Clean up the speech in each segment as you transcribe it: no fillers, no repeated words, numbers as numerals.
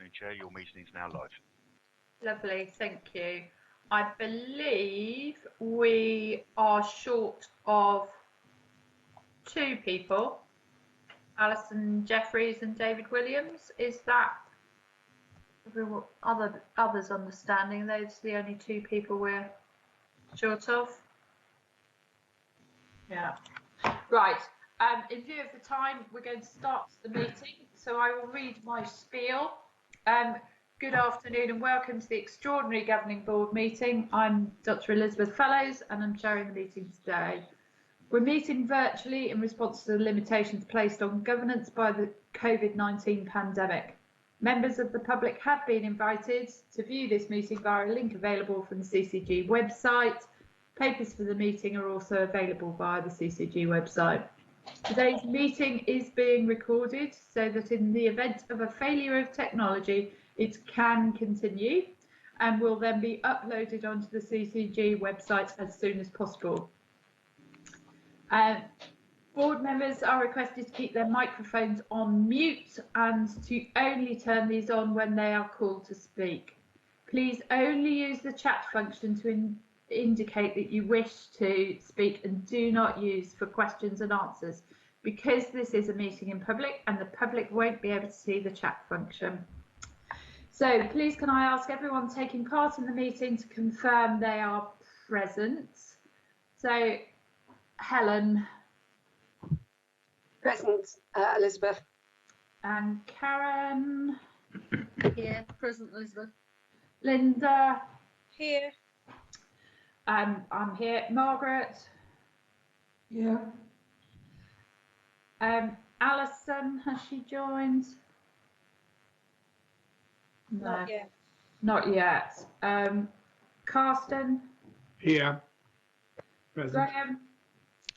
afternoon, Chair. Your meeting is now live. Lovely, thank you. I believe we are short of 2 people, Alison Jeffries and David Williams. Is that others understanding? Those are the only 2 people we're short of? Yeah. Right. In view of the time, we're going to start the meeting. So I will read my spiel. Good afternoon and welcome to the Extraordinary Governing Board meeting. I'm Dr. Elizabeth Fellows and I'm chairing the meeting today. We're meeting virtually in response to the limitations placed on governance by the COVID-19 pandemic. Members of the public have been invited to view this meeting via a link available from the CCG website. Papers for the meeting are also available via the CCG website. Today's meeting is being recorded so that in the event of a failure of technology, it can continue and will then be uploaded onto the CCG website as soon as possible. Board members are requested to keep their microphones on mute and to only turn these on when they are called to speak. Please only use the chat function to indicate that you wish to speak and do not use for questions and answers, because this is a meeting in public and the public won't be able to see the chat function. So please can I ask everyone taking part in the meeting to confirm they are present. So Helen. Present, Elizabeth. And Karen. Here, present, Elizabeth. Linda. Here. I'm here. Margaret. Yeah. Alison, has she joined? No. Not yet. Not yet. Carsten. Here. Present. Graham.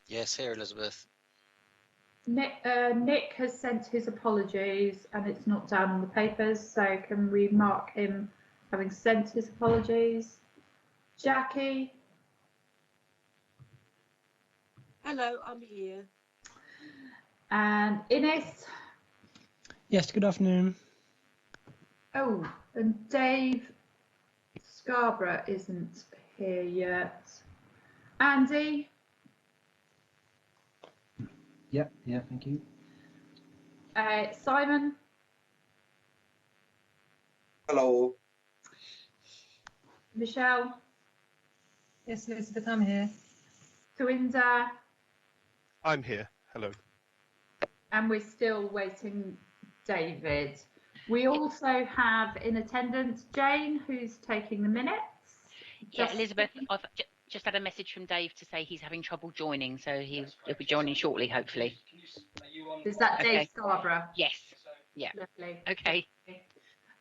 Yes, here, Elizabeth. Nick has sent his apologies and it's not down on the papers, so can we mark him having sent his apologies? Jackie. Hello, I'm here. And Ines. Yes, good afternoon. Oh, and Dave Scarborough isn't here yet. Andy. Yeah, thank you. Simon. Hello. Michelle. Yes, Elizabeth, I'm here. Tawinda. I'm here. Hello. And we're still waiting David. We also have in attendance Jane, who's taking the minutes. Yeah, Elizabeth, I've just had a message from Dave to say he's having trouble joining, so he'll be joining shortly, hopefully. Is that Dave Okay. Scarborough? Yes. Yeah. Lovely. Okay.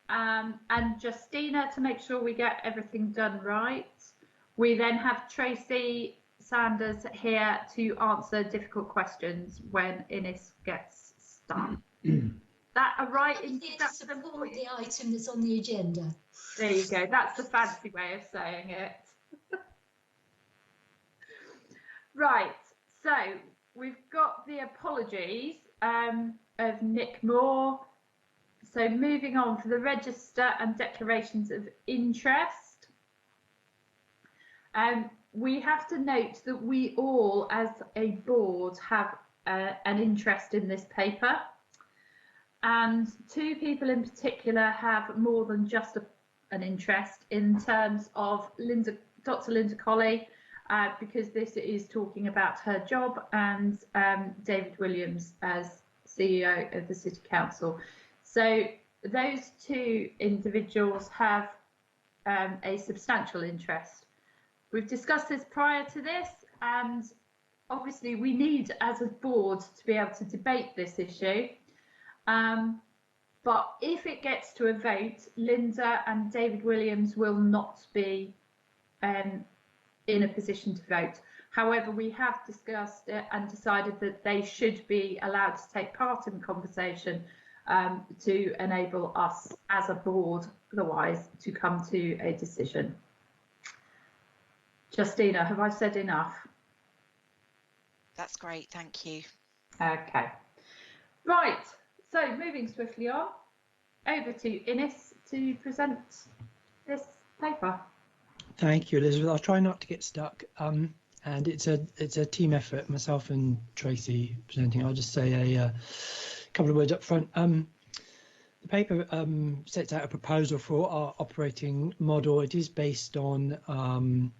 And Justina, to make sure we get everything done right. We then have Tracy Sanders here to answer difficult questions when Ines gets stuck. That a right introduction for the item that's on the agenda. There you go. That's the fancy way of saying it. Right. So we've got the apologies of Nick Moore. So moving on for the register and declarations of interest. We have to note that we all, as a board, have an interest in this paper. And 2 people in particular have more than just an interest in terms of Dr. Linda Colley, because this is talking about her job, and David Williams as CEO of the City Council. So those 2 individuals have a substantial interest. We've discussed this prior to this, and obviously we need, as a board, to be able to debate this issue. But if it gets to a vote, Linda and David Williams will not be in a position to vote. However, we have discussed it and decided that they should be allowed to take part in the conversation to enable us as a board, otherwise, to come to a decision. Justina, have I said enough? That's great, thank you. Okay. Right, so moving swiftly on. over to Innes to present this paper. Thank you, Elizabeth. I'll try not to get stuck. And it's a team effort. Myself and Tracy presenting. I'll just say a couple of words up front. The paper sets out a proposal for our operating model. It is based on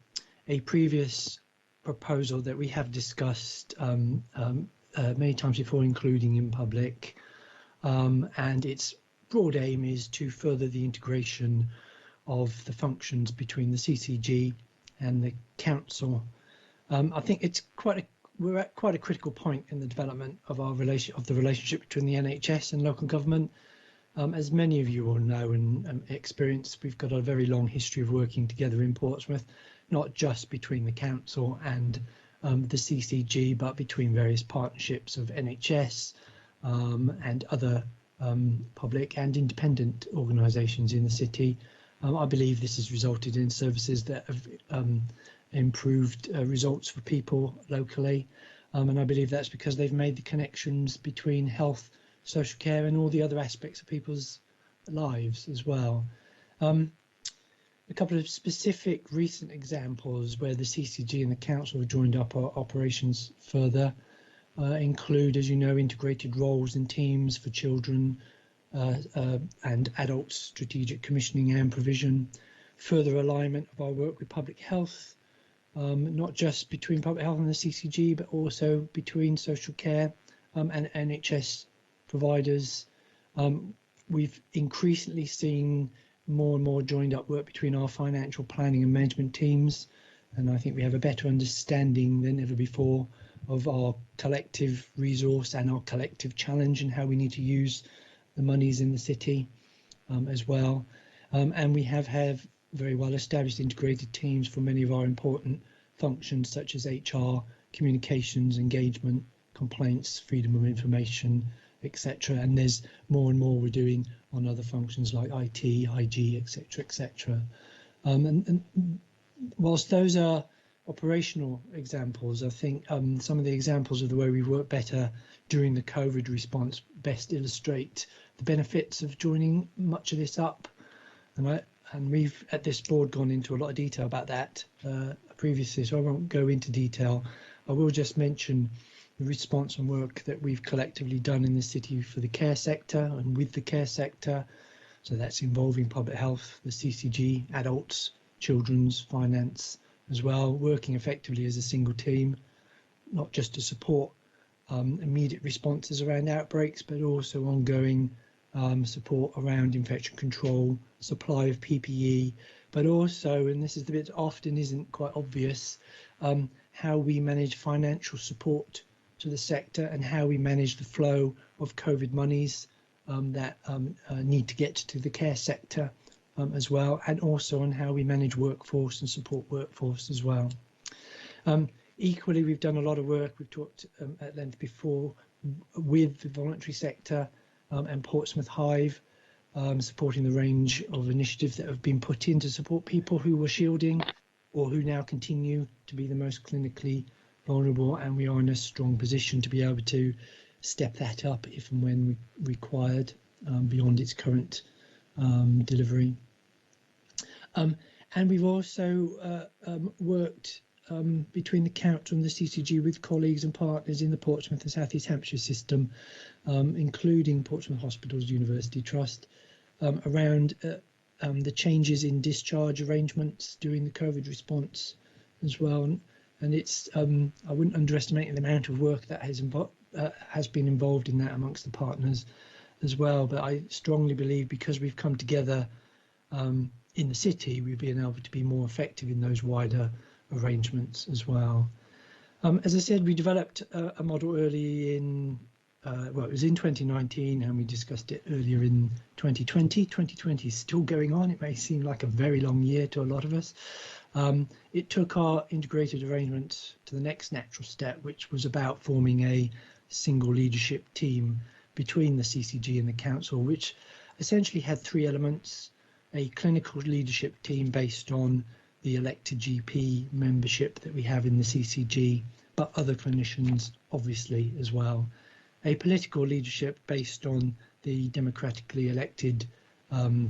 a previous proposal that we have discussed many times before, including in public. And its broad aim is to further the integration of the functions between the CCG and the council. I think we're at quite a critical point in the development of the relationship between the NHS and local government. As many of you will know and experience, we've got a very long history of working together in Portsmouth, not just between the council and the CCG, but between various partnerships of NHS and other public and independent organisations in the city. I believe this has resulted in services that have improved results for people locally, and I believe that's because they've made the connections between health, social care and all the other aspects of people's lives as well. A couple of specific recent examples where the CCG and the council have joined up our operations further include, as you know, integrated roles and teams for children and adults, strategic commissioning and provision, further alignment of our work with public health, not just between public health and the CCG, but also between social care and NHS providers. We've increasingly seen more and more joined up work between our financial planning and management teams, and I think we have a better understanding than ever before of our collective resource and our collective challenge and how we need to use the monies in the city as well. And we have very well established integrated teams for many of our important functions such as HR, communications, engagement, complaints, freedom of information, etc. And there's more and more we're doing on other functions like IT, IG, etc., etc. And whilst those are operational examples, I think some of the examples of the way we've worked better during the COVID response best illustrate the benefits of joining much of this up. And we've at this board gone into a lot of detail about that previously, so I won't go into detail. I will just mention the response and work that we've collectively done in the city for the care sector and with the care sector. So that's involving public health, the CCG, adults, children's, finance as well, working effectively as a single team, not just to support immediate responses around outbreaks, but also ongoing support around infection control, supply of PPE, but also, and this is the bit often isn't quite obvious, how we manage financial support to the sector and how we manage the flow of COVID monies that need to get to the care sector as well, and also on how we manage workforce and support workforce as well. Equally, we've done a lot of work, we've talked at length before, with the voluntary sector and Portsmouth Hive, supporting the range of initiatives that have been put in to support people who were shielding or who now continue to be the most clinically vulnerable, and we are in a strong position to be able to step that up if and when required beyond its current delivery. And we've also worked between the council and the CCG with colleagues and partners in the Portsmouth and South East Hampshire system, including Portsmouth Hospitals University Trust, around the changes in discharge arrangements during the COVID response as well. And it's I wouldn't underestimate the amount of work that has been involved in that amongst the partners as well. But I strongly believe because we've come together in the city, we've been able to be more effective in those wider arrangements as well. As I said, we developed a model early in, well, it was in 2019 and we discussed it earlier in 2020. 2020 is still going on. It may seem like a very long year to a lot of us. It took our integrated arrangements to the next natural step, which was about forming a single leadership team between the CCG and the council, which essentially had three elements: a clinical leadership team based on the elected GP membership that we have in the CCG, but other clinicians obviously as well. A political leadership based on the democratically elected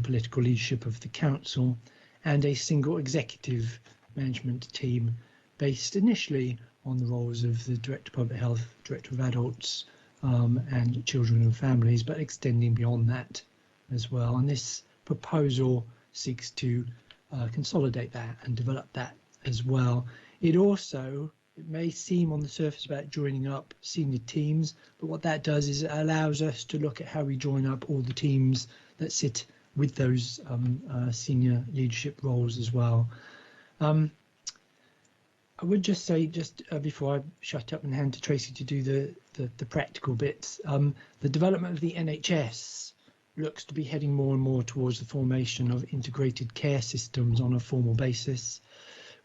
political leadership of the council, and a single executive management team based initially on the roles of the Director of Public Health, Director of Adults and Children and Families, but extending beyond that as well. And this proposal seeks to consolidate that and develop that as well. It may seem on the surface about joining up senior teams, but what that does is it allows us to look at how we join up all the teams that sit with those senior leadership roles as well. I would just say, before I shut up and hand to Tracy to do the practical bits, the development of the NHS looks to be heading more and more towards the formation of integrated care systems on a formal basis.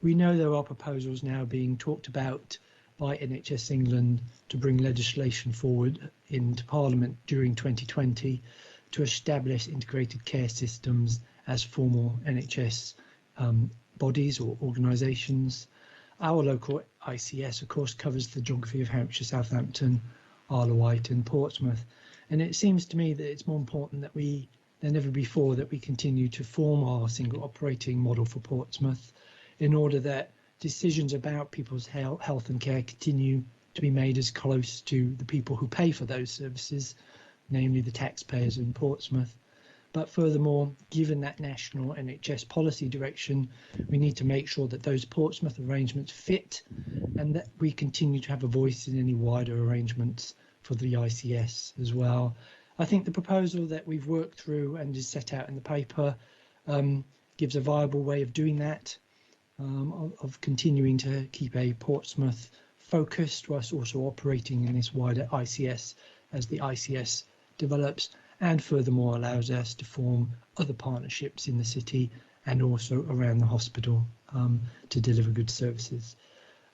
We know there are proposals now being talked about by NHS England to bring legislation forward into Parliament during 2020 to establish integrated care systems as formal NHS bodies or organisations. Our local ICS, of course, covers the geography of Hampshire, Southampton, Isle of Wight and Portsmouth. And it seems to me that it's more important that than ever before that we continue to form our single operating model for Portsmouth in order that decisions about people's health and care continue to be made as close to the people who pay for those services, namely the taxpayers in Portsmouth. But furthermore, given that national NHS policy direction, we need to make sure that those Portsmouth arrangements fit and that we continue to have a voice in any wider arrangements for the ICS as well. I think the proposal that we've worked through and is set out in the paper gives a viable way of doing that, of continuing to keep a Portsmouth focused whilst also operating in this wider ICS as the ICS develops, and furthermore allows us to form other partnerships in the city and also around the hospital to deliver good services.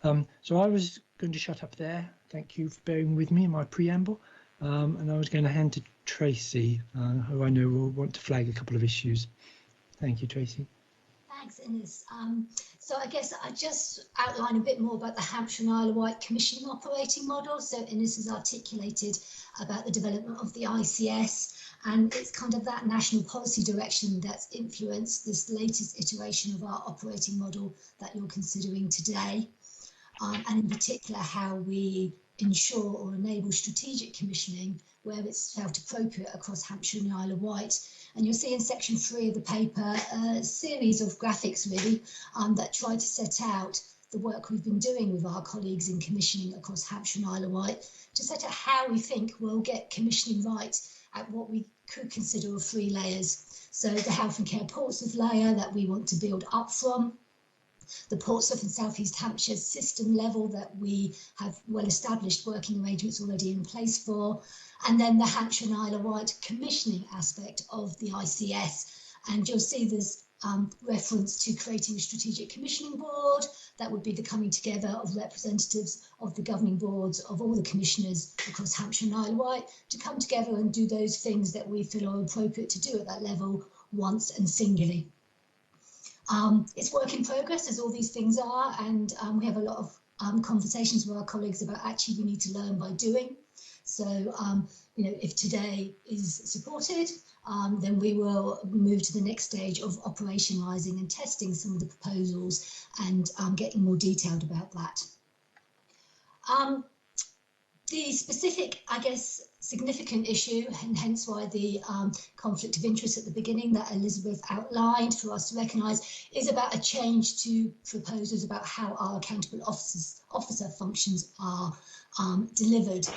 So I was going to shut up there. Thank you for bearing with me in my preamble. And I was going to hand to Tracy, who I know will want to flag a couple of issues. Thank you, Tracy. Thanks, Ines. So I guess I just outline a bit more about the Hampshire and Isle of Wight commissioning operating model. So Ines has articulated about the development of the ICS, and it's kind of that national policy direction that's influenced this latest iteration of our operating model that you're considering today, and in particular how we ensure or enable strategic commissioning where it's felt appropriate across Hampshire and the Isle of Wight. And you'll see in section 3 of the paper a series of graphics really that try to set out the work we've been doing with our colleagues in commissioning across Hampshire and Isle of Wight to set out how we think we'll get commissioning right at what we could consider 3 layers. So the health and care Portsmouth layer that we want to build up from, the Portsmouth and South East Hampshire system level that we have well-established working arrangements already in place for, and then the Hampshire and Isle of Wight commissioning aspect of the ICS. And you'll see there's reference to creating a strategic commissioning board that would be the coming together of representatives of the governing boards of all the commissioners across Hampshire and Isle of Wight to come together and do those things that we feel are appropriate to do at that level once and singularly. It's work in progress, as all these things are, and we have a lot of conversations with our colleagues about actually we need to learn by doing. So, you know, if today is supported, then we will move to the next stage of operationalising and testing some of the proposals and getting more detailed about that. The specific, I guess, significant issue, and hence why the conflict of interest at the beginning that Elizabeth outlined for us to recognise, is about a change to proposals about how our accountable officer functions are delivered.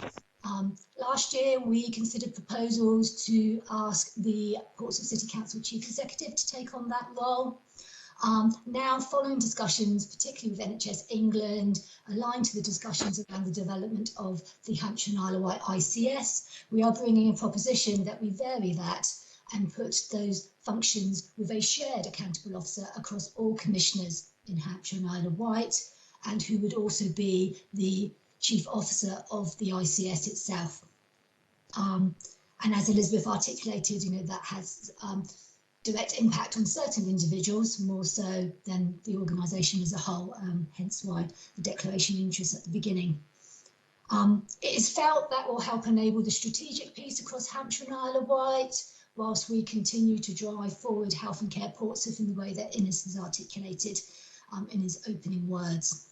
Last year, we considered proposals to ask the Portsmouth City Council Chief Executive to take on that role. Now, following discussions, particularly with NHS England, aligned to the discussions around the development of the Hampshire and Isle of Wight ICS, we are bringing a proposition that we vary that and put those functions with a shared accountable officer across all commissioners in Hampshire and Isle of Wight, and who would also be the chief officer of the ICS itself. And as Elizabeth articulated, you know, that has direct impact on certain individuals more so than the organisation as a whole, hence why the declaration of interest at the beginning. It is felt that will help enable the strategic piece across Hampshire and Isle of Wight, whilst we continue to drive forward health and care Portsmouth in the way that Innes has articulated in his opening words.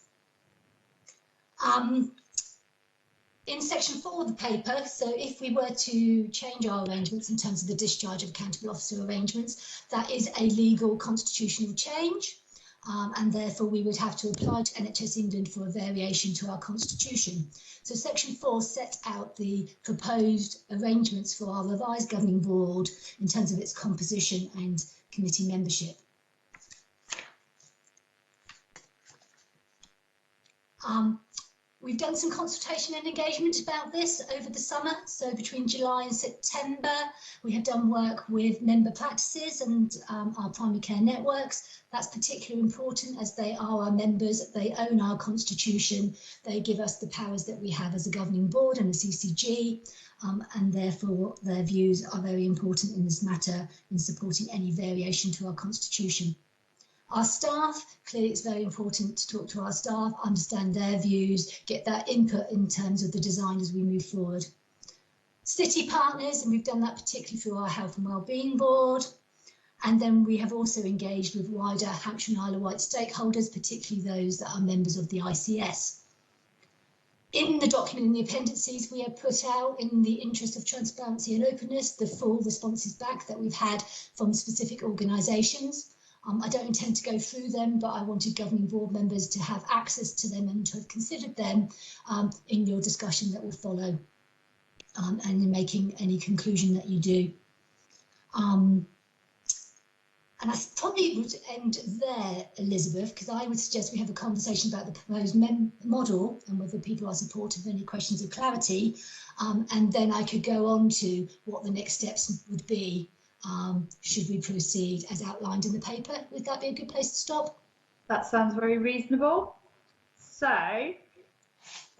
In section 4 of the paper, so if we were to change our arrangements in terms of the discharge of accountable officer arrangements, that is a legal constitutional change, and therefore we would have to apply to NHS England for a variation to our constitution. So section 4 sets out the proposed arrangements for our revised governing board in terms of its composition and committee membership. We've done some consultation and engagement about this over the summer. So between July and September, we have done work with member practices and our primary care networks. That's particularly important as they are our members, they own our constitution, they give us the powers that we have as a governing board and a CCG, and therefore their views are very important in this matter in supporting any variation to our constitution. Our staff, clearly it's very important to talk to our staff, understand their views, get that input in terms of the design as we move forward. City partners, and we've done that particularly through our Health and Wellbeing Board. And then we have also engaged with wider Hampshire and Isle of Wight stakeholders, particularly those that are members of the ICS. In the document in the appendices, we have put out, in the interest of transparency and openness, the full responses back that we've had from specific organisations. I don't intend to go through them, but I wanted governing board members to have access to them and to have considered them in your discussion that will follow and in making any conclusion that you do. And I probably would end there, Elizabeth, because I would suggest we have a conversation about the proposed model and whether people are supportive of any questions of clarity. And then I could go on to what the next steps would be. Should we proceed as outlined in the paper? Would that be a good place to stop? That sounds very reasonable. So I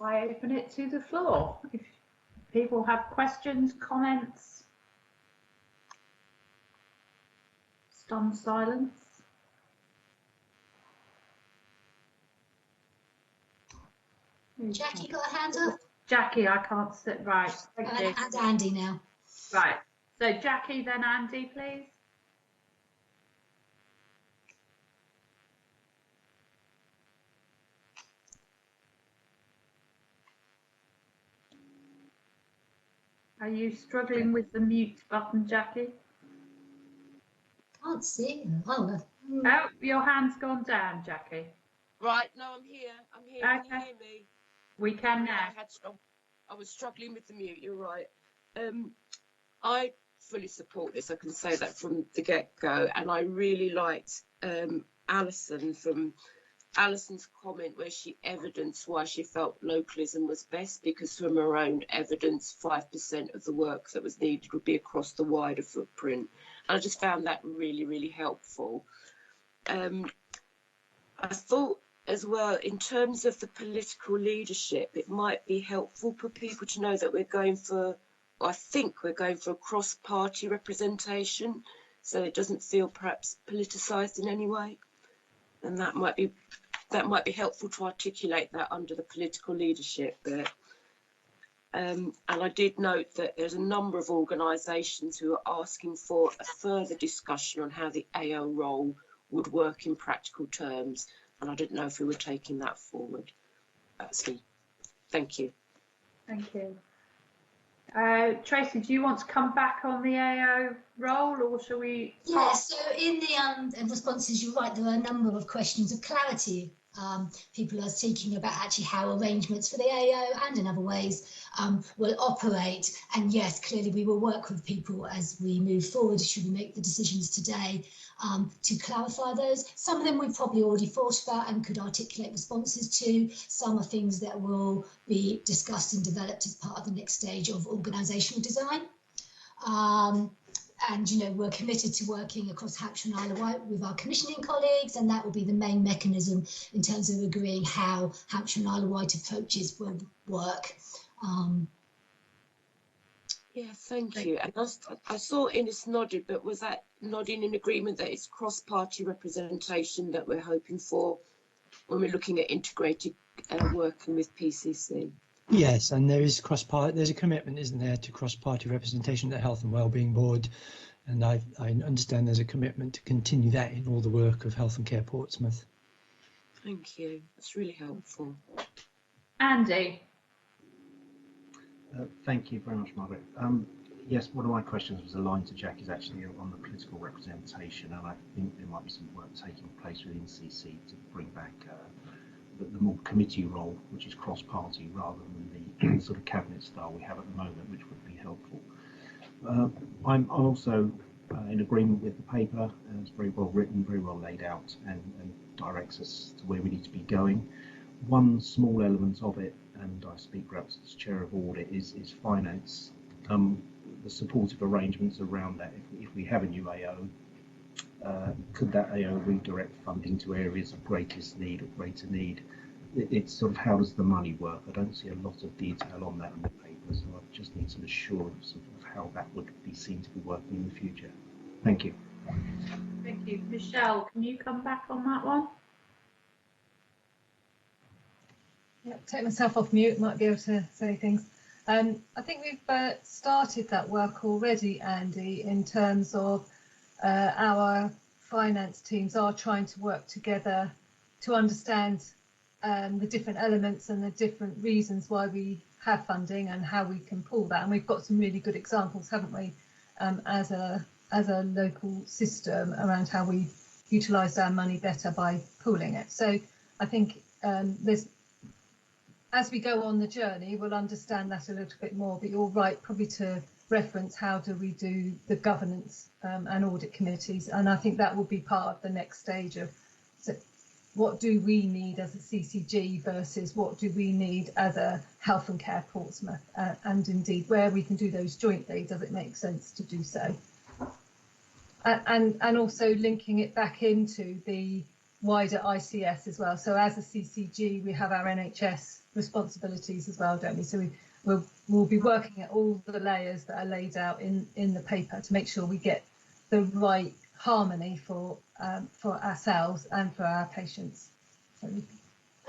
open it to the floor. If people have questions, comments, stunned silence. Jackie got a hand up? Jackie, I can't sit right. Thank you. And Andy now. Right. So Jackie, then Andy, please. Are you struggling with the mute button, Jackie? Can't see. Oh, Oh, your hand's gone down, Jackie. Right, no, I'm here. I'm here. Okay. Can you hear me? We can now. I was struggling with the mute, you're right. I fully support this, I can say that from the get-go, and I really liked Alison from Alison's comment where she evidenced why she felt localism was best, because from her own evidence 5% of the work that was needed would be across the wider footprint, and I just found that really, really helpful. I thought as well, in terms of the political leadership, it might be helpful for people to know that we're going for, I think we're going for a cross-party representation, so it doesn't feel perhaps politicised in any way, and that might be helpful to articulate that under the political leadership bit. And I did note that there's a number of organisations who are asking for a further discussion on how the AO role would work in practical terms, and I didn't know if we were taking that forward. That's me. Thank you. Thank you. Tracy, do you want to come back on the AO role, or shall we? Yeah, so in the responses, you're right, there are a number of questions of clarity. People are seeking about actually how arrangements for the AO and in other ways will operate. And yes, clearly we will work with people as we move forward, should we make the decisions today, to clarify those. Some of them we've probably already thought about and could articulate responses to. Some are things that will be discussed and developed as part of the next stage of organisational design. And, you know, we're committed to working across Hampshire and Isle of Wight with our commissioning colleagues, and that will be the main mechanism in terms of agreeing how Hampshire and Isle of Wight approaches will work. Yeah, thank you. And I saw Innes nodded, but was that nodding in agreement that it's cross-party representation that we're hoping for when we're looking at integrated working with PCC? Yes, and there is there's a commitment, isn't there, to cross-party representation at the Health and Wellbeing Board, and I understand there's a commitment to continue that in all the work of Health and Care Portsmouth. Thank you. That's really helpful. Andy. Thank you very much, Margaret. Yes, one of my questions was aligned to Jackie's actually on the political representation, and I think there might be some work taking place within CC to bring back the more committee role, which is cross-party, rather than the sort of cabinet style we have at the moment, which would be helpful. I'm also in agreement with the paper. It's very well written, very well laid out, and directs us to where we need to be going. One small element of it, and I speak perhaps as chair of audit, is finance. The supportive arrangements around that. If we have a new AO, could that AO redirect funding to areas of greatest need or greater need? It's sort of, how does the money work? I don't see a lot of detail on that in the paper, so I just need some assurance of how that would be seen to be working in the future. Thank you. Thank you. Michelle, can you come back on that one? Yep, take myself off mute, might be able to say things. I think we've started that work already, Andy, in terms of our finance teams are trying to work together to understand the different elements and the different reasons why we have funding and how we can pull that. And we've got some really good examples, haven't we, as a local system around how we utilised our money better by pooling it. So I think as we go on the journey, we'll understand that a little bit more, but you're right, probably to reference how do we do the governance and audit committees, and I think that will be part of the next stage of what do we need as a CCG versus what do we need as a Health and Care Portsmouth, and indeed where we can do those jointly, does it make sense to do so? And also linking it back into the wider ICS as well. So as a CCG, we have our NHS responsibilities as well, don't we? So we'll be working at all the layers that are laid out in the paper to make sure we get the right harmony for ourselves and for our patients. So,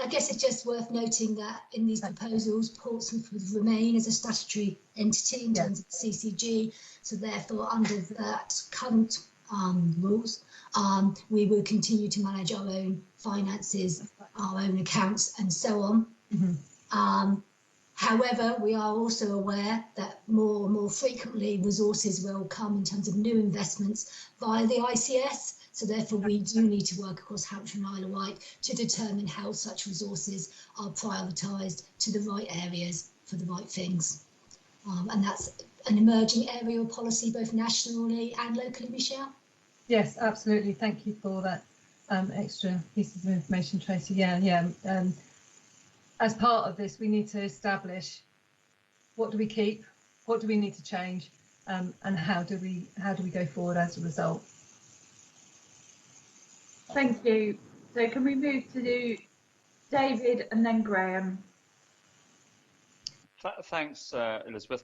I guess it's just worth noting that in these proposals, Portsmouth would remain as a statutory entity in terms of CCG. So therefore, under that current rules, we will continue to manage our own finances, our own accounts, and so on. Mm-hmm. However, we are also aware that more and more frequently resources will come in terms of new investments via the ICS. So therefore, we do need to work across Hampshire and Isle of Wight to determine how such resources are prioritised to the right areas for the right things. And that's an emerging area of policy, both nationally and locally, Michelle. Yes, absolutely. Thank you for that extra pieces of information, Tracy. Yeah. As part of this, we need to establish what do we keep, what do we need to change, and how do we go forward as a result. Thank you. So can we move to David and then Graham? Thanks, Elizabeth.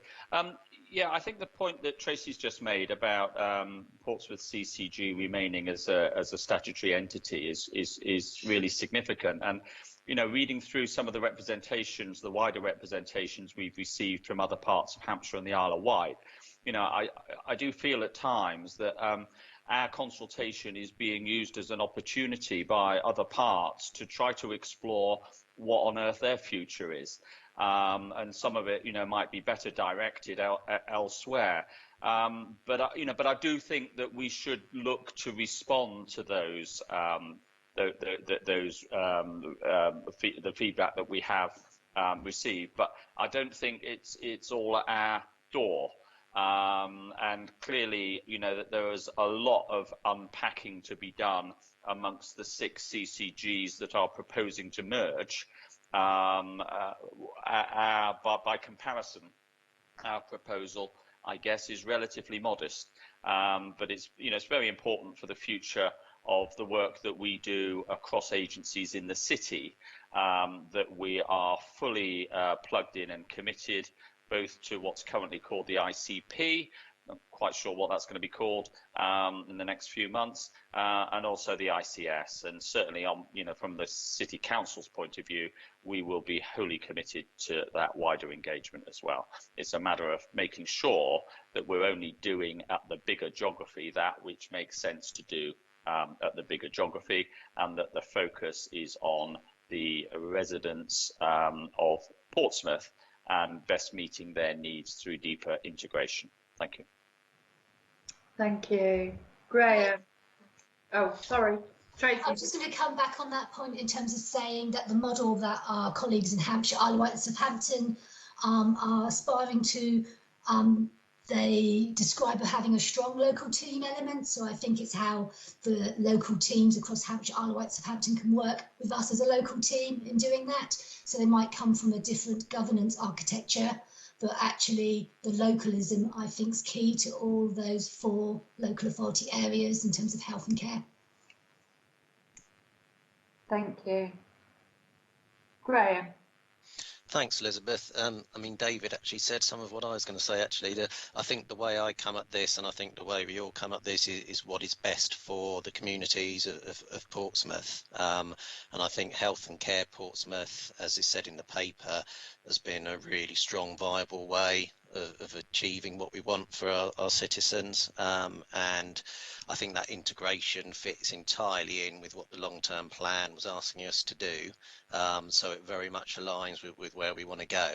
Yeah, I think the point that Tracy's just made about Portsmouth CCG remaining as a statutory entity is really significant. And you know, reading through some of the representations, the wider representations we've received from other parts of Hampshire and the Isle of Wight, you know, I do feel at times that our consultation is being used as an opportunity by other parts to try to explore what on earth their future is. And some of it, you know, might be better directed elsewhere. But I do think that we should look to respond to those the feedback that we have received. But I don't think it's all at our door. And clearly, you know, that there is a lot of unpacking to be done amongst the 6 CCGs that are proposing to merge. By comparison, our proposal, I guess, is relatively modest, but it's, you know, it's very important for the future of the work that we do across agencies in the city, that we are fully plugged in and committed both to what's currently called the ICP, I'm quite sure what that's going to be called in the next few months, and also the ICS. And certainly, from the City Council's point of view, we will be wholly committed to that wider engagement as well. It's a matter of making sure that we're only doing at the bigger geography that which makes sense to do at the bigger geography, and that the focus is on the residents of Portsmouth and best meeting their needs through deeper integration. Thank you. Thank you. Graham. Oh, sorry. Tracy. I was just going to come back on that point in terms of saying that the model that our colleagues in Hampshire, Isle of Wight and Southampton are aspiring to, they describe having a strong local team element. So I think it's how the local teams across Hampshire, Isle of Wight, Southampton can work with us as a local team in doing that. So they might come from a different governance architecture, but actually the localism, I think, is key to all those 4 local authority areas in terms of health and care. Thank you. Graham. Thanks, Elizabeth. I mean, David actually said some of what I was going to say, actually. I think the way I come at this, and I think the way we all come at this, is what is best for the communities of Portsmouth. And I think Health and Care Portsmouth, as is said in the paper, has been a really strong, viable way of achieving what we want for our citizens. And I think that integration fits entirely in with what the long-term plan was asking us to do. So it very much aligns with where we want to go.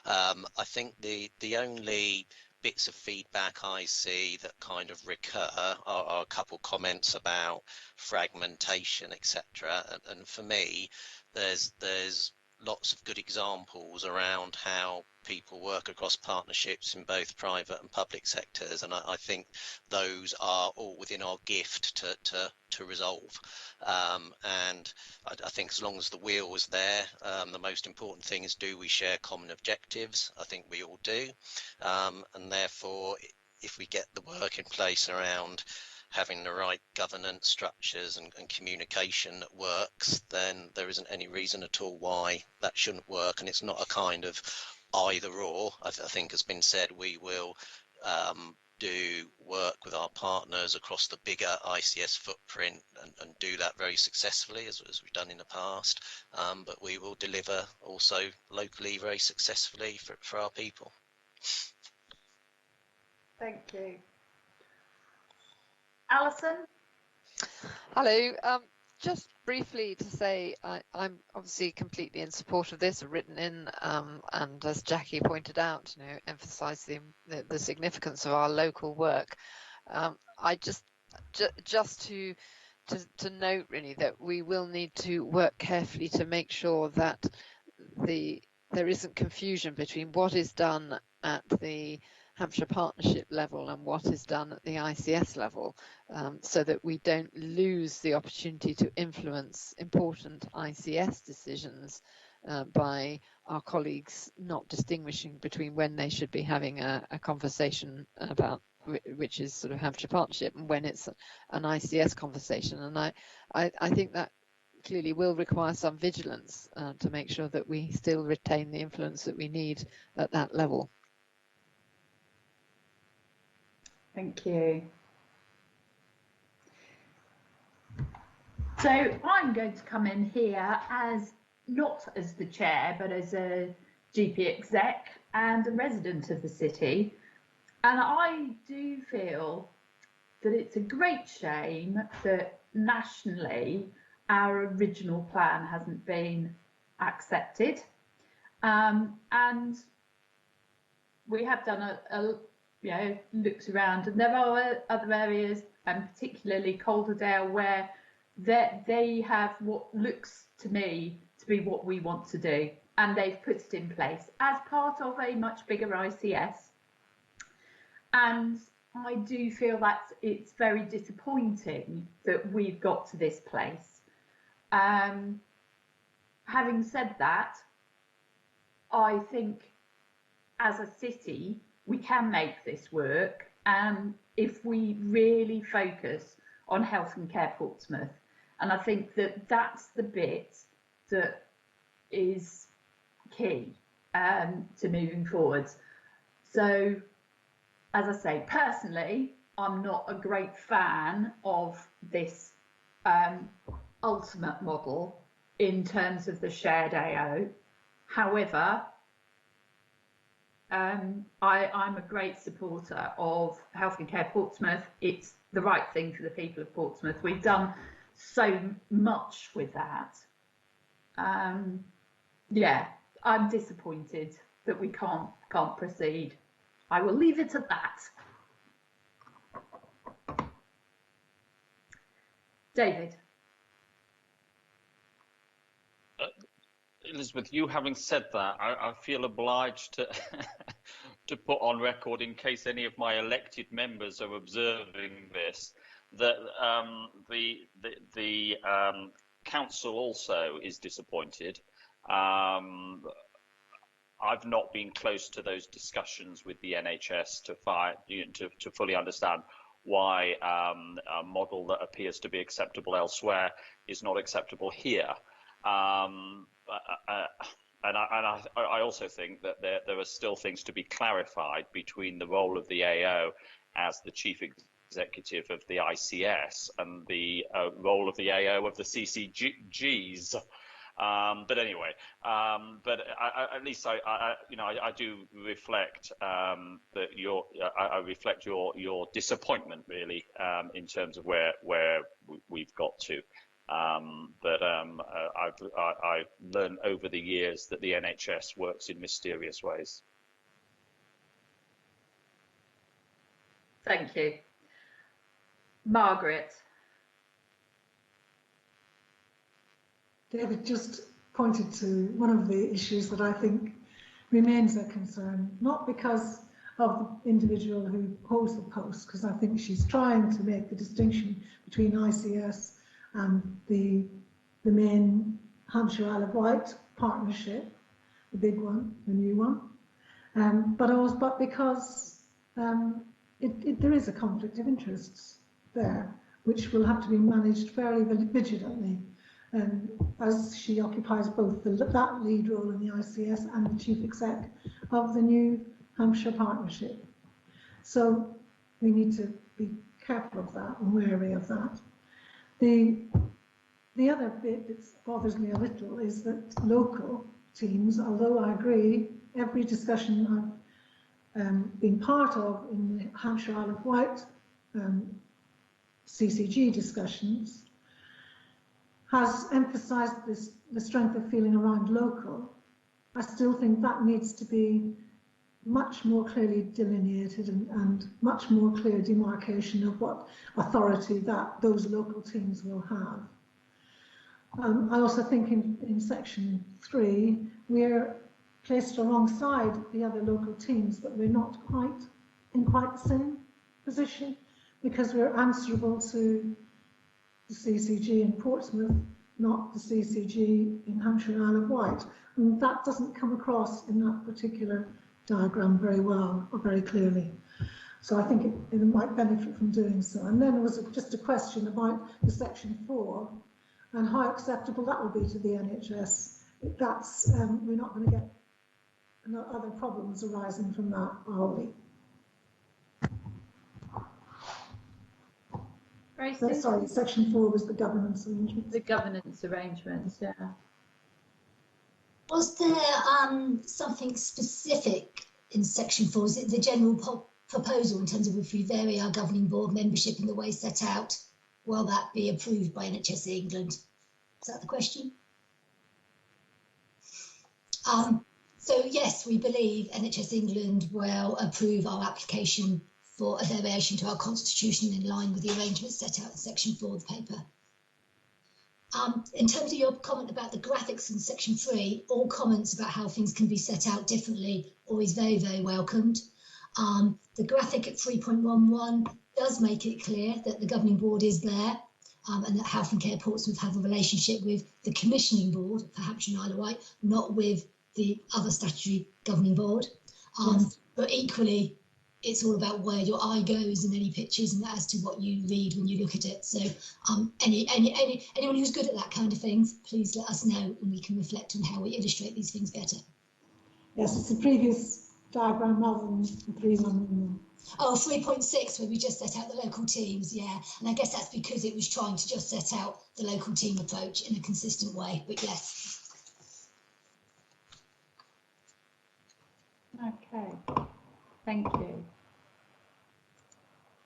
I think the only bits of feedback I see that kind of recur are a couple comments about fragmentation, etc. And for me, there's lots of good examples around how people work across partnerships in both private and public sectors, and I think those are all within our gift to resolve. And I think as long as the wheel is there, the most important thing is, do we share common objectives? I think we all do, and therefore if we get the work in place around having the right governance structures and communication that works, then there isn't any reason at all why that shouldn't work. And it's not a kind of either or. I think has been said, we will do work with our partners across the bigger ICS footprint and do that very successfully as we've done in the past, but we will deliver also locally very successfully for our people. Thank you. Alison? Hello. Just briefly to say, I'm obviously completely in support of this, written in, and as Jackie pointed out, emphasise the significance of our local work. I just to note really that we will need to work carefully to make sure that there isn't confusion between what is done at the Hampshire Partnership level and what is done at the ICS level, so that we don't lose the opportunity to influence important ICS decisions by our colleagues not distinguishing between when they should be having a conversation about which is sort of Hampshire Partnership and when it's an ICS conversation. And I think that clearly will require some vigilance to make sure that we still retain the influence that we need at that level. Thank you. So I'm going to come in here not as the chair, but as a GP exec and a resident of the city. And I do feel that it's a great shame that nationally our original plan hasn't been accepted. And we have done looks around, and there are other areas, and particularly Calderdale, where they have what looks to me to be what we want to do, and they've put it in place as part of a much bigger ICS. And I do feel that it's very disappointing that we've got to this place. Having said that, I think as a city we can make this work, if we really focus on Health and Care Portsmouth. And I think that that's the bit that is key to moving forwards. So as I say, personally, I'm not a great fan of this ultimate model in terms of the shared AO. However, I'm a great supporter of Health and Care Portsmouth. It's the right thing for the people of Portsmouth. We've done so much with that. Yeah, I'm disappointed that we can't proceed. I will leave it at that. David. Elizabeth, you having said that, I feel obliged to to put on record, in case any of my elected members are observing this, that the council also is disappointed. I've not been close to those discussions with the NHS to fully understand why a model that appears to be acceptable elsewhere is not acceptable here. And I also think that there are still things to be clarified between the role of the AO as the chief executive of the ICS and the role of the AO of the CCGs. But anyway, at least I do reflect that I reflect your disappointment really in terms of where we've got to. I've learned over the years that the NHS works in mysterious ways. Thank you. Margaret. David just pointed to one of the issues that I think remains a concern, not because of the individual who holds the post, because I think she's trying to make the distinction between ICS and the main Hampshire Isle of Wight partnership, the big one, the new one, but because there is a conflict of interests there, which will have to be managed fairly vigilantly, as she occupies both that lead role in the ICS and the chief exec of the new Hampshire partnership. So we need to be careful of that and wary of that. The other bit that bothers me a little is that local teams, although I agree, every discussion I've been part of in the Hampshire Isle of Wight CCG discussions has emphasised the strength of feeling around local. I still think that needs to be much more clearly delineated and much more clear demarcation of what authority that those local teams will have. I also think in section 3 we're placed alongside the other local teams, but we're not in quite the same position, because we're answerable to the CCG in Portsmouth, not the CCG in Hampshire Isle of Wight, and that doesn't come across in that particular diagram very well or very clearly. So I think it might benefit from doing so. And then there was just a question about the section 4 and how acceptable that will be to the NHS. That's we're not going to get other problems arising from that, are we? Sorry, section 4 was the governance arrangements. The governance arrangements, yeah. Was there something specific in section 4? Is it the general proposal in terms of if we vary our governing board membership in the way set out, will that be approved by NHS England? Is that the question? So yes, we believe NHS England will approve our application for a variation to our constitution in line with the arrangements set out in section 4 of the paper. In terms of your comment about the graphics in section 3, all comments about how things can be set out differently always very, very welcomed. The graphic at 3.11 does make it clear that the governing board is there, and that Health and Care Portsmouth have a relationship with the commissioning board for Hampshire and Isle of Wight, not with the other statutory governing board. Yes. But equally, it's all about where your eye goes in any pictures and as to what you read when you look at it. So anyone who's good at that kind of things, please let us know and we can reflect on how we illustrate these things better. Yes, it's a previous diagram rather than the 3 on Oh, 3.6, where we just set out the local teams, yeah. And I guess that's because it was trying to just set out the local team approach in a consistent way, but yes. Okay, thank you.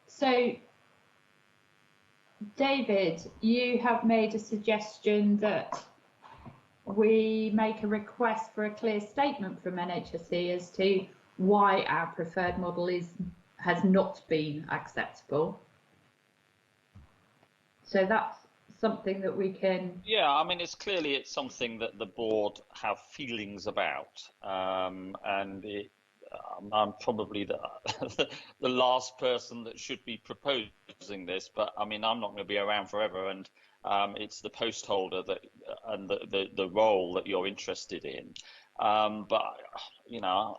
So, David, you have made a suggestion that we make a request for a clear statement from NHSE as to why our preferred model has not been acceptable. So that's something that we can. Yeah, I mean, it's something that the board have feelings about, and I'm probably the the last person that should be proposing this, but I mean, I'm not going to be around forever, and it's the post holder that and the role that you're interested in. But you know,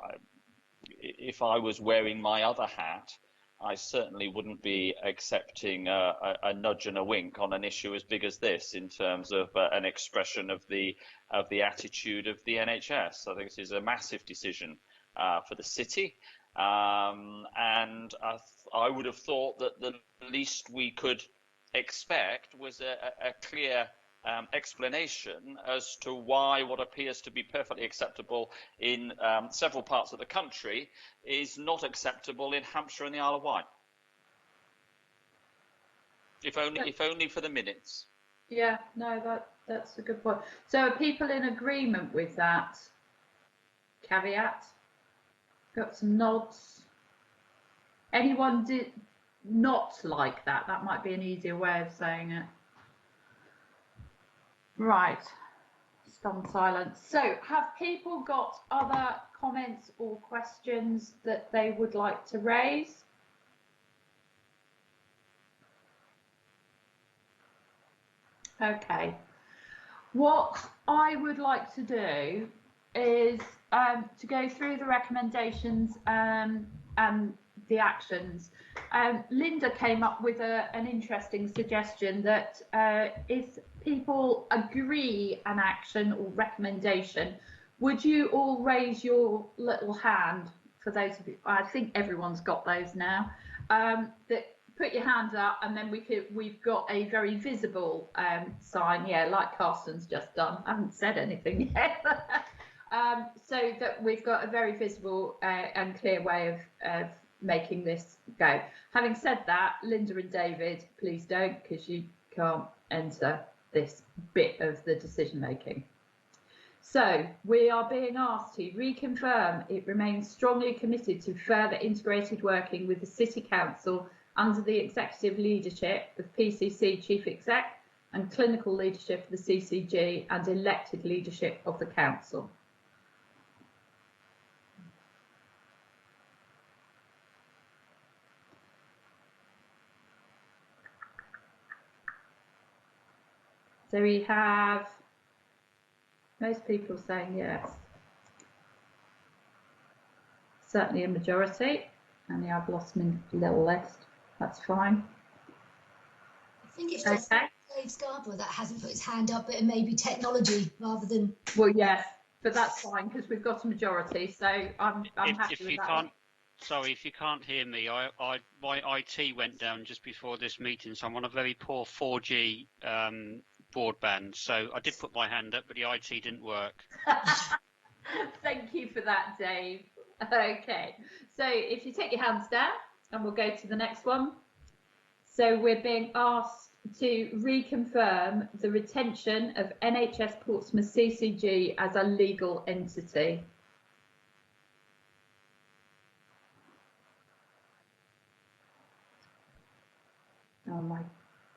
if I was wearing my other hat, I certainly wouldn't be accepting a nudge and a wink on an issue as big as this in terms of an expression of the attitude of the NHS. I think this is a massive decision for the city, and I would have thought that the least we could expect was a clear explanation as to why what appears to be perfectly acceptable in several parts of the country is not acceptable in Hampshire and the Isle of Wight. If only for the minutes. Yeah, no, that's a good point. So are people in agreement with that caveat? Got some nods. Anyone did not like that? That might be an easier way of saying it. Right, stunned silence. So have people got other comments or questions that they would like to raise? Okay, what I would like to do is to go through the recommendations and the actions. Linda came up with an interesting suggestion that if people agree an action or recommendation, would you all raise your little hand? For those of you, I think everyone's got those now. That put your hands up, and then we've got a very visible sign, yeah, like Carsten's just done. I haven't said anything yet. So that we've got a very visible and clear way of making this go. Having said that, Linda and David, please don't, because you can't enter this bit of the decision making. So we are being asked to reconfirm it remains strongly committed to further integrated working with the City Council under the executive leadership of PCC Chief Exec and clinical leadership of the CCG and elected leadership of the Council. So we have most people saying yes. Certainly a majority, and yeah, I've lost my little list. That's fine. I think it's just Dave Scarborough that hasn't put his hand up, but it may be technology rather than. Well, yes, but that's fine because we've got a majority, so I'm happy with that. Sorry, if you can't hear me, my IT went down just before this meeting, so I'm on a very poor 4G broadband. So I did put my hand up, but the IT didn't work. Thank you for that, Dave. Okay, so if you take your hands down, and we'll go to the next one. So we're being asked to reconfirm the retention of NHS Portsmouth CCG as a legal entity. Oh, my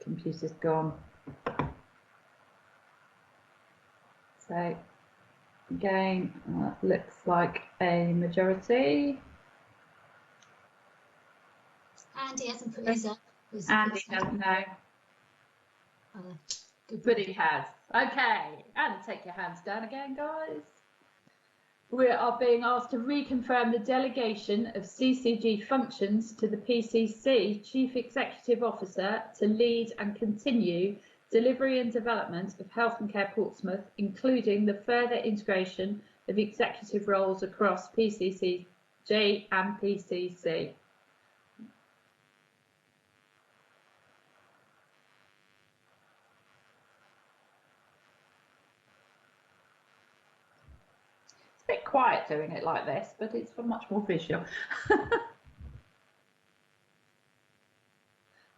computer's gone. So again, looks like a majority. Andy hasn't put his up. Andy doesn't know. But he has. Okay, and take your hands down again, guys. We are being asked to reconfirm the delegation of CCG functions to the PCC Chief Executive Officer to lead and continue delivery and development of Health and Care Portsmouth, including the further integration of executive roles across PCCG and PCC. quiet doing it like this, but it's much more visual.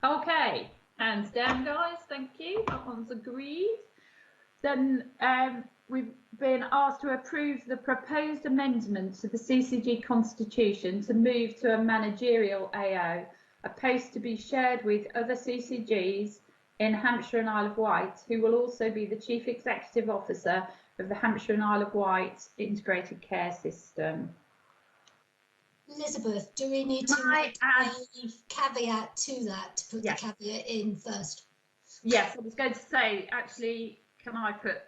Okay, hands down, guys. Thank you. That one's agreed. Then we've been asked to approve the proposed amendment to the CCG Constitution to move to a managerial AO, a post to be shared with other CCGs in Hampshire and Isle of Wight, who will also be the Chief Executive Officer of the Hampshire and Isle of Wight Integrated Care System. Elizabeth, do we need to make a caveat to that, to put the caveat in first? Yes, I was going to say, actually, can I put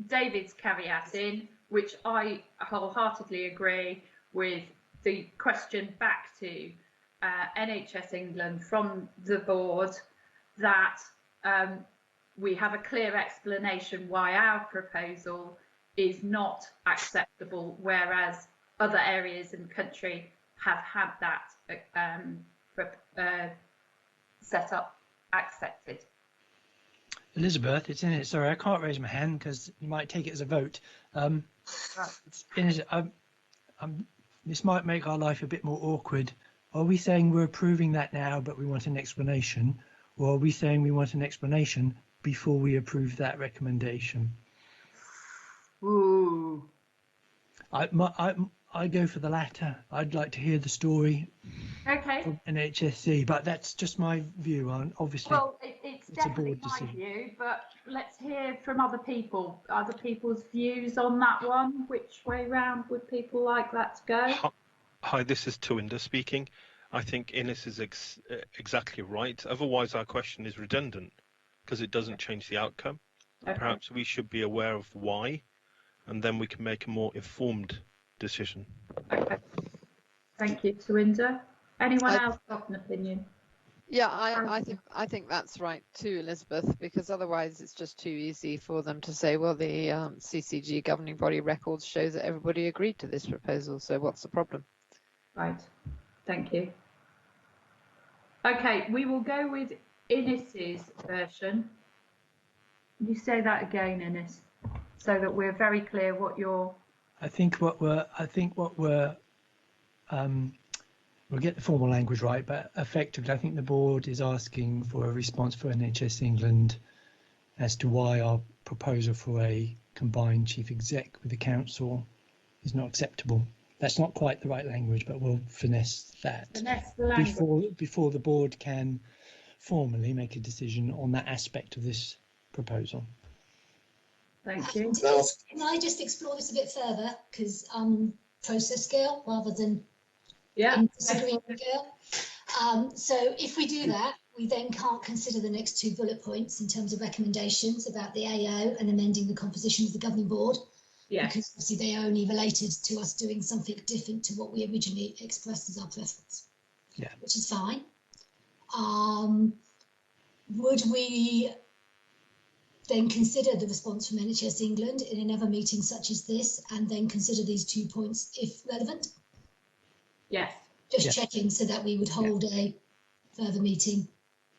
David's caveat in, which I wholeheartedly agree with the question back to NHS England from the board that we have a clear explanation why our proposal is not acceptable, whereas other areas in the country have had that set up accepted. Elizabeth, it's in it. Sorry, I can't raise my hand because you might take it as a vote. This might make our life a bit more awkward. Are we saying we're approving that now, but we want an explanation? Or are we saying we want an explanation before we approve that recommendation? Ooh. I go for the latter. I'd like to hear the story from NHSC, but that's just my view on, obviously. Well, it's definitely my view, but let's hear from other people, other people's views on that one. Which way round would people like that to go? Hi, this is Tawinda speaking. I think Ines is exactly right. Otherwise, our question is redundant because it doesn't change the outcome. Okay. Perhaps we should be aware of why, and then we can make a more informed decision. Okay. Thank you, Tawinda. Anyone else got an opinion? Yeah, I think that's right too, Elizabeth, because otherwise it's just too easy for them to say, well, the CCG governing body records show that everybody agreed to this proposal, so what's the problem? Right. Thank you. Okay, we will go with Ines's version. Can you say that again, Ines, so that we're very clear what you're... We'll get the formal language right, but effectively, I think the board is asking for a response for NHS England as to why our proposal for a combined chief exec with the council is not acceptable. That's not quite the right language, but we'll finesse that before the board can formally make a decision on that aspect of this proposal. Thank you. Can I just explore this a bit further? Because process scale rather than disagreeing scale. So if we do that, we then can't consider the next two bullet points in terms of recommendations about the AO and amending the composition of the governing board. Yeah. Because obviously they are only related to us doing something different to what we originally expressed as our preference. Yeah. Which is fine. Would we then consider the response from NHS England in another meeting such as this, and then consider these 2 points if relevant? Yes. Just checking so that we would hold a further meeting.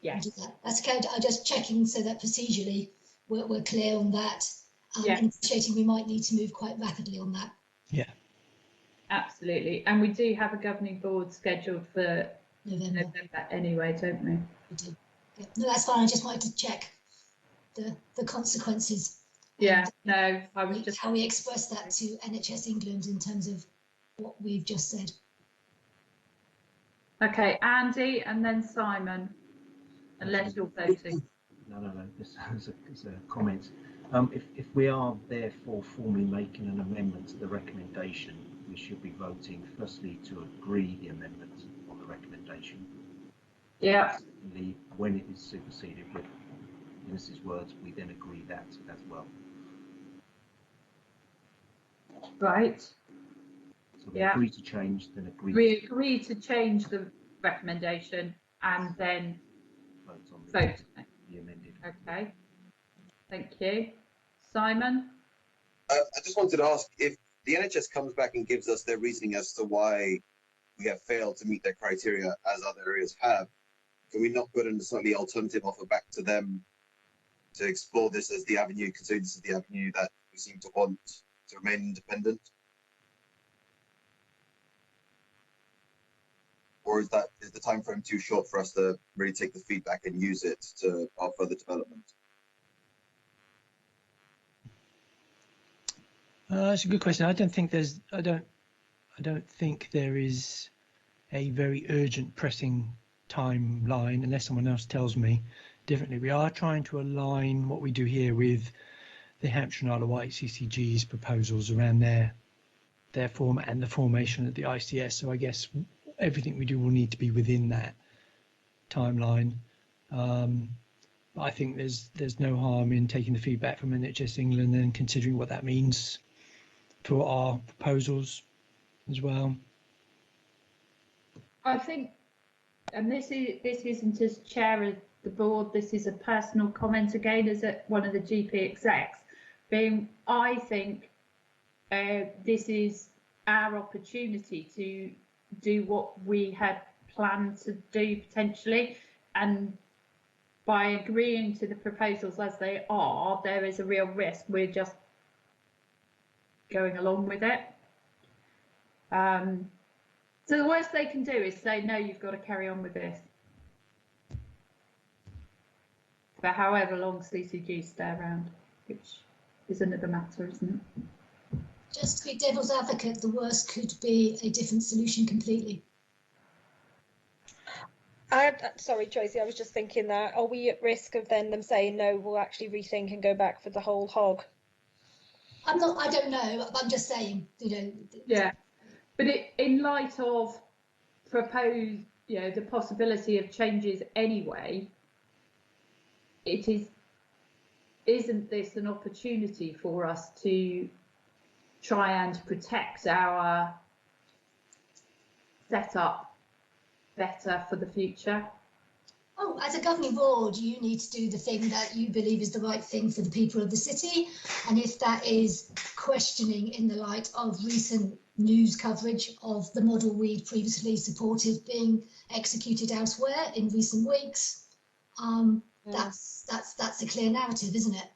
Yes. Do that. That's okay. I'm just checking so that procedurally we're clear on that. Appreciating we might need to move quite rapidly on that. Yeah. Absolutely. And we do have a governing board scheduled for November anyway, don't we? We do. Yeah. No, that's fine. I just wanted to check the consequences. Yeah, no, I was just how we express that to NHS England in terms of what we've just said. Okay, Andy, and then Simon, unless you're voting. No. This is a comment. If we are therefore formally making an amendment to the recommendation, we should be voting firstly to agree the amendment on the recommendation. Yeah. Secondly, when it is superseded with Ines's words, we then agree that as well. Right. So we agree to change, then agree. We agree to change the recommendation and then vote on the amended. Okay. Thank you. Simon? I just wanted to ask if the NHS comes back and gives us their reasoning as to why we have failed to meet their criteria as other areas have, can we not put in a slightly alternative offer back to them to explore this as the avenue, considering this is the avenue that we seem to want to remain independent? or is the time frame too short for us to really take the feedback and use it to our further development? That's a good question. I don't think there is a very urgent pressing timeline, unless someone else tells me differently. We are trying to align what we do here with the Hampshire and Isle of Wight CCG's proposals around their format and the formation of the ICS. So I guess everything we do will need to be within that timeline. But I think there's no harm in taking the feedback from NHS England and considering what that means for our proposals as well. I think, and this isn't as chair of the board, this is a personal comment again as one of the GP execs, being I think this is our opportunity to do what we had planned to do potentially, and by agreeing to the proposals as they are, there is a real risk we're just going along with it. So the worst they can do is say, no, you've got to carry on with this. For however long CCGs stay around, which is another matter, isn't it? Just to be devil's advocate, the worst could be a different solution completely. Sorry, Tracy, I was just thinking that, are we at risk of then them saying, no, we'll actually rethink and go back for the whole hog? I don't know, but I'm just saying, Yeah, but in light of proposed, the possibility of changes anyway, isn't this an opportunity for us to try and protect our setup better for the future? Oh, as a governing board, you need to do the thing that you believe is the right thing for the people of the city. And if that is questioning in the light of recent news coverage of the model we'd previously supported being executed elsewhere in recent weeks, that's a clear narrative, isn't it?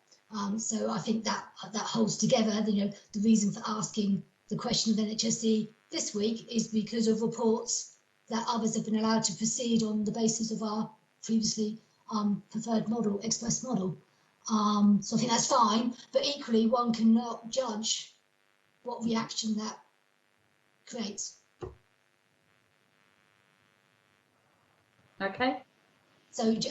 So I think that holds together. The reason for asking the question of NHSE this week is because of reports that others have been allowed to proceed on the basis of our previously preferred model, express model. So I think that's fine, but equally one cannot judge what reaction that creates. Okay. So it's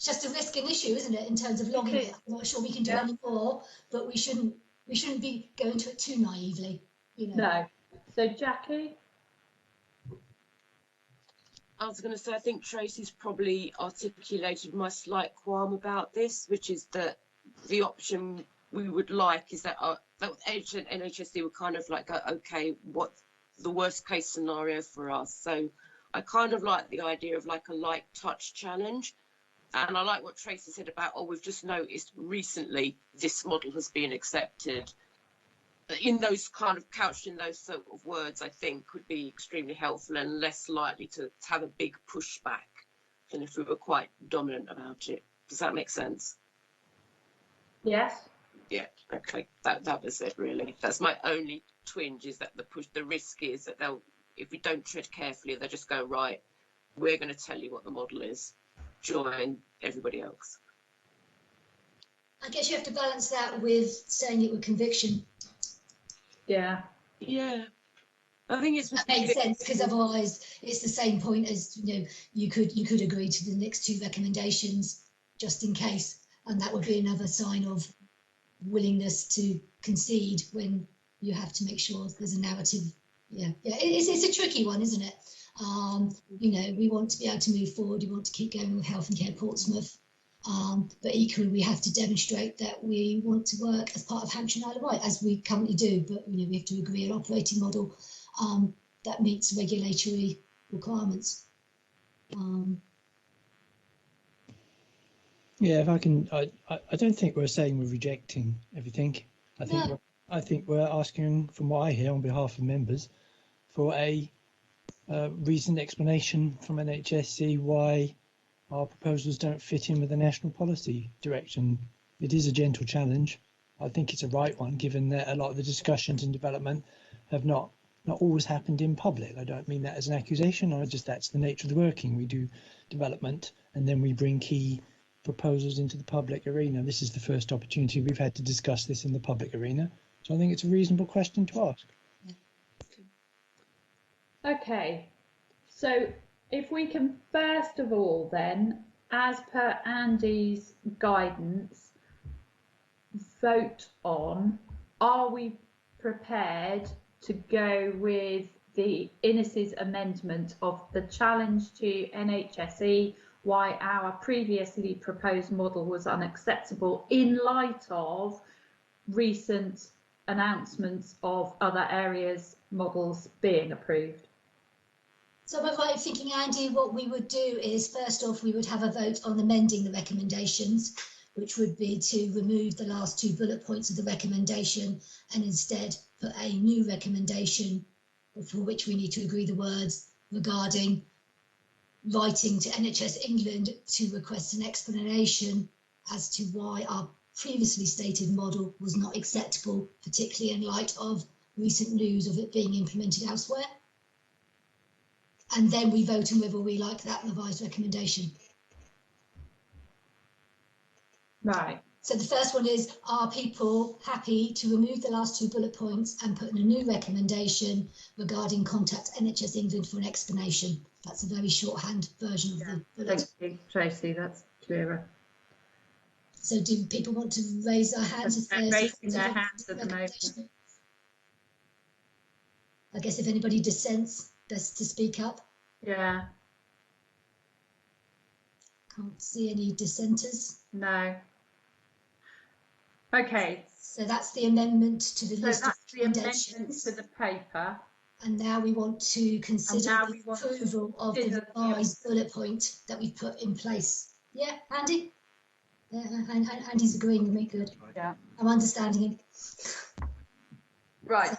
just a risking issue, isn't it? In terms of logging it, I'm not sure we can do any more, but we shouldn't be going to it too naively. No. So Jackie. I was going to say, I think Tracy's probably articulated my slight qualm about this, which is that the option we would like is that NHSD would kind of like go, okay, what's the worst case scenario for us? So I kind of like the idea of like a light touch challenge. And I like what Tracy said about, we've just noticed recently this model has been accepted. In those kind of couched in those sort of words, I think would be extremely helpful and less likely to have a big pushback than if we were quite dominant about it. Does that make sense? Yes. Yeah. Okay. That was it really. That's my only twinge, is that the risk is that if we don't tread carefully, they'll just go, right, we're going to tell you what the model is, join everybody else. I guess you have to balance that with saying it with conviction. Yeah. Yeah. I think that makes sense, because otherwise it's the same point as you could agree to the next two recommendations just in case, and that would be another sign of willingness to concede when you have to make sure there's a narrative. It's a tricky one, isn't it? We want to be able to move forward, we want to keep going with Health and Care Portsmouth, but equally we have to demonstrate that we want to work as part of Hampshire and Isle of Wight, as we currently do, but we have to agree an operating model that meets regulatory requirements. Yeah, if I can, I don't think we're saying we're rejecting everything. I think we're asking, from what I hear on behalf of members, for a reasoned explanation from NHSC why our proposals don't fit in with the national policy direction. It is a gentle challenge. I think it's a right one, given that a lot of the discussions and development have not not always happened in public. I don't mean that as an accusation, or just that's the nature of the working. We do development and then we bring key proposals into the public arena. This is the first opportunity we've had to discuss this in the public arena. So I think it's a reasonable question to ask. Okay, so if we can first of all then, as per Andy's guidance, vote on, are we prepared to go with the Innes's amendment of the challenge to NHSE, why our previously proposed model was unacceptable in light of recent announcements of other areas models being approved? So am I right in thinking, Andy, what we would do is, first off, we would have a vote on amending the recommendations, which would be to remove the last 2 bullet points of the recommendation and instead put a new recommendation for which we need to agree the words regarding writing to NHS England to request an explanation as to why our previously stated model was not acceptable, particularly in light of recent news of it being implemented elsewhere. And then we vote on whether we like that revised recommendation. Right. So the first one is, are people happy to remove the last 2 bullet points and put in a new recommendation regarding contact NHS England for an explanation? That's a very shorthand version of the bullet. Thank you, Tracy, that's clearer. So do people want to raise their hands if they're raising their hands at the moment? I guess if anybody dissents, best to speak up. Yeah. Can't see any dissenters. No. Okay. So that's the amendment to the list of recommendations to the paper. And now we want to consider the approval of the revised bullet point that we've put in place. Yeah, Andy? Yeah, Andy's agreeing with me, good. Yeah. I'm understanding him. Right. So,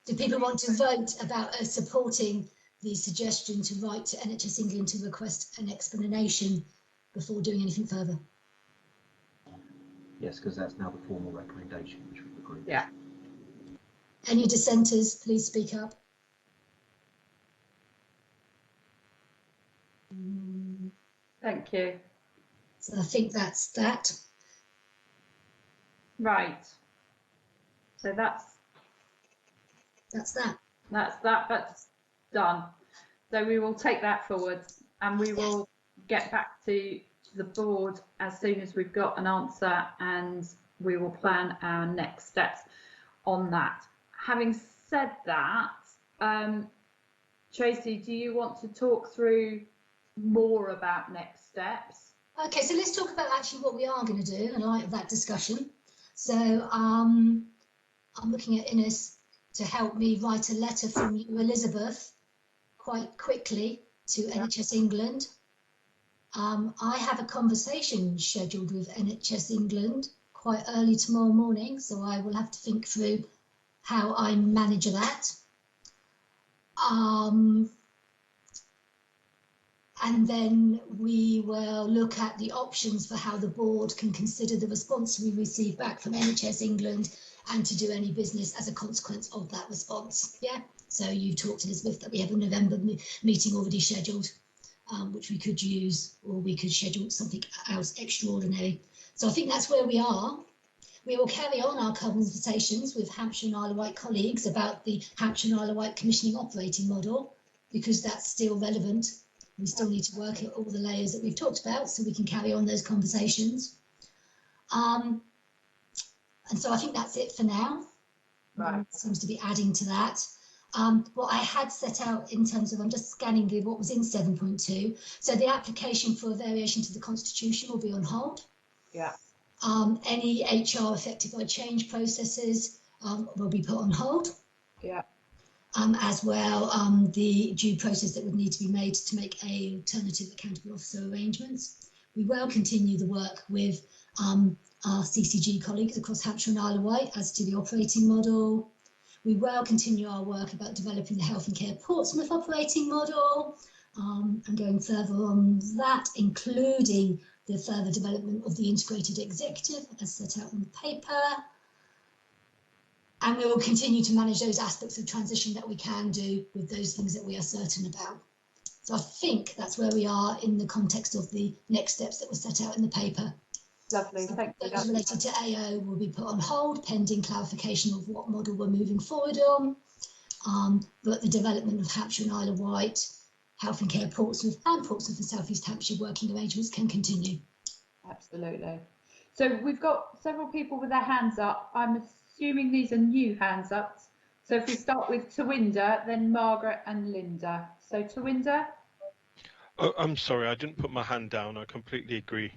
do people want to vote about supporting the suggestion to write to NHS England to request an explanation before doing anything further? Yes, because that's now the formal recommendation which we've agreed. Yeah. Any dissenters, please speak up. Thank you. So I think that's that. Right. So that's that. That's done. So we will take that forward and we will get back to the board as soon as we've got an answer, and we will plan our next steps on that. Having said that, Tracy, do you want to talk through more about next steps? Okay, so let's talk about actually what we are going to do in light of that discussion. So I'm looking at Ines to help me write a letter from you, Elizabeth, quite quickly to NHS England. I have a conversation scheduled with NHS England quite early tomorrow morning, so I will have to think through how I manage that. And then we will look at the options for how the board can consider the response we receive back from NHS England and to do any business as a consequence of that response. Yeah. So you talked to Elizabeth that we have a November meeting already scheduled, which we could use, or we could schedule something else extraordinary. So I think that's where we are. We will carry on our conversations with Hampshire and Isle of Wight colleagues about the Hampshire and Isle of Wight commissioning operating model, because that's still relevant. We still need to work at all the layers that we've talked about so we can carry on those conversations. And so I think that's it for now. Right. Seems to be adding to that. What I had set out in terms of, I'm just scanning what was in 7.2. So the application for a variation to the Constitution will be on hold. Yeah. Any HR affected by change processes will be put on hold. Yeah. As well, the due process that would need to be made to make a alternative accountable officer arrangements. We will continue the work with our CCG colleagues across Hampshire and Isle of Wight as to the operating model. We will continue our work about developing the Health and Care Portsmouth operating model and going further on that, including the further development of the integrated executive as set out on the paper. And we will continue to manage those aspects of transition that we can do with those things that we are certain about. So I think that's where we are in the context of the next steps that were set out in the paper. Lovely, thank you. Those related to AO will be put on hold pending clarification of what model we're moving forward on. But the development of Hampshire and Isle of Wight, Health and Care Portsmouth and Portsmouth and South East Hampshire working arrangements can continue. Absolutely. So we've got several people with their hands up. I'm assuming these are new hands up. So if we start with Tawinda, then Margaret and Linda. So Tawinda. Oh, I'm sorry, I didn't put my hand down. I completely agree.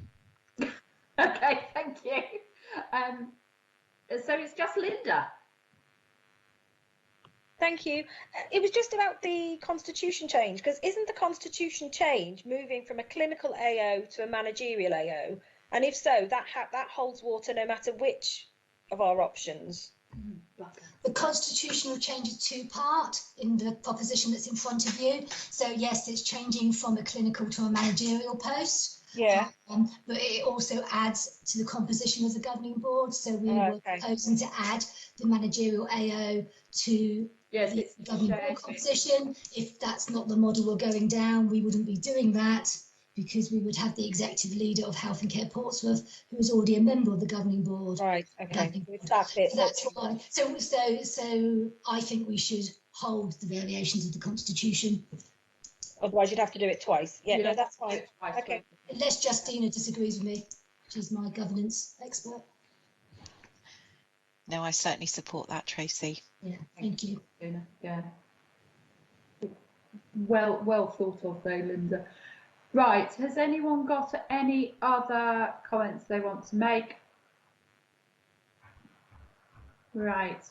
Okay, thank you. So it's just Linda. Thank you. It was just about the constitution change, because isn't the constitution change moving from a clinical AO to a managerial AO? And if so, that holds water no matter which of our options. The constitutional change is two-part in the proposition that's in front of you. So yes, it's changing from a clinical to a managerial post. Yeah. But it also adds to the composition of the governing board. So we were proposing to add the managerial AO to the governing board composition. If that's not the model we're going down, we wouldn't be doing that, because we would have the executive leader of Health and Care Portsmouth, who is already a member of the governing board. Right. Okay. That's it. That's why. So I think we should hold the variations of the constitution. Otherwise, you'd have to do it twice. Yeah. No, that's fine. Okay. Unless Justina disagrees with me, she's my governance expert. No, I certainly support that, Tracy. Yeah. Thank you. Yeah. Well thought of though, Linda. Right, has anyone got any other comments they want to make? Right,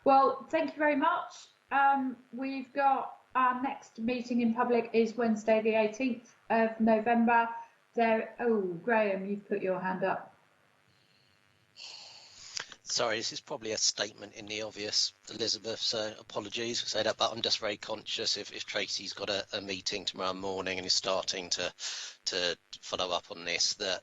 well, thank you very much. We've got our next meeting in public is Wednesday the 18th of November. Graham, you've put your hand up. Sorry, this is probably a statement in the obvious, Elizabeth, so apologies for saying that, but I'm just very conscious if Tracy's got a meeting tomorrow morning and is starting to follow up on this, that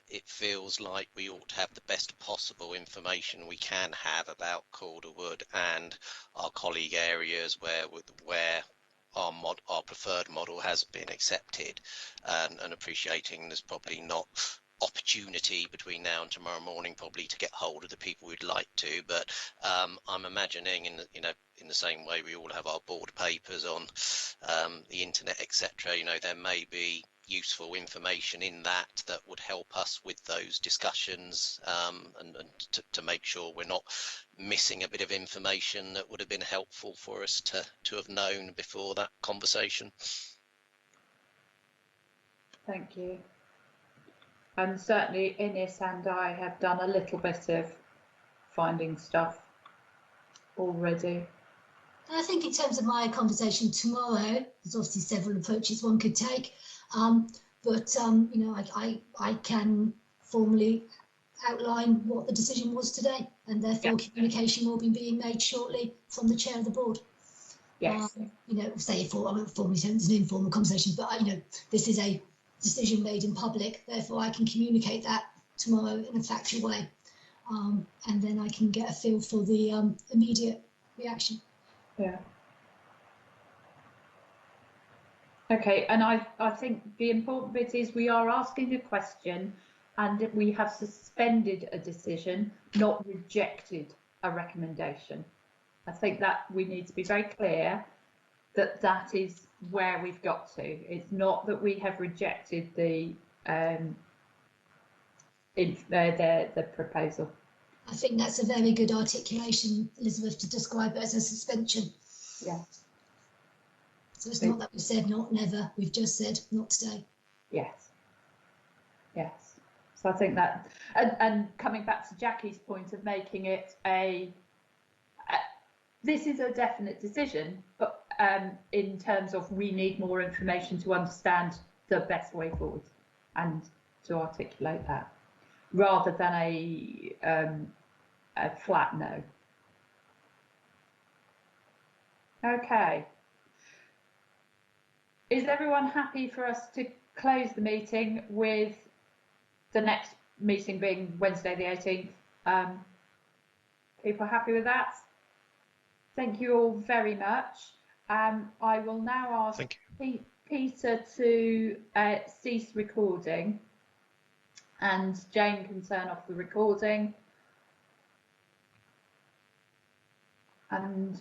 it feels like we ought to have the best possible information we can have about Calderwood and our colleague areas where our preferred model has been accepted, and appreciating there's probably not opportunity between now and tomorrow morning probably to get hold of the people we'd like to, but I'm imagining in the same way we all have our board papers on the internet, etc., there may be useful information in that would help us with those discussions, and to make sure we're not missing a bit of information that would have been helpful for us to have known before that conversation. Thank you. And certainly Ines and I have done a little bit of finding stuff already. I think in terms of my conversation tomorrow, there's obviously several approaches one could take, but I can formally outline what the decision was today, and therefore communication will be being made shortly from the chair of the board. Yes. I won't formally say it's an informal conversation, but this is a decision made in public, therefore I can communicate that tomorrow in a factual way, and then I can get a feel for the immediate reaction. Yeah. Okay, and I think the important bit is we are asking a question and we have suspended a decision, not rejected a recommendation. I think that we need to be very clear that that is where we've got to. It's not that we have rejected the proposal. I think that's a very good articulation, Elizabeth, to describe it as a suspension. Yeah. So it's not that we've said not never, we've just said not today. Yes. Yes. So I think that, and coming back to Jackie's point of making it this is a definite decision, but in terms of we need more information to understand the best way forward and to articulate that, rather than a flat no. Okay. Is everyone happy for us to close the meeting with the next meeting being Wednesday the 18th? People happy with that? Thank you all very much. I will now ask Peter to cease recording, and Jane can turn off the recording. And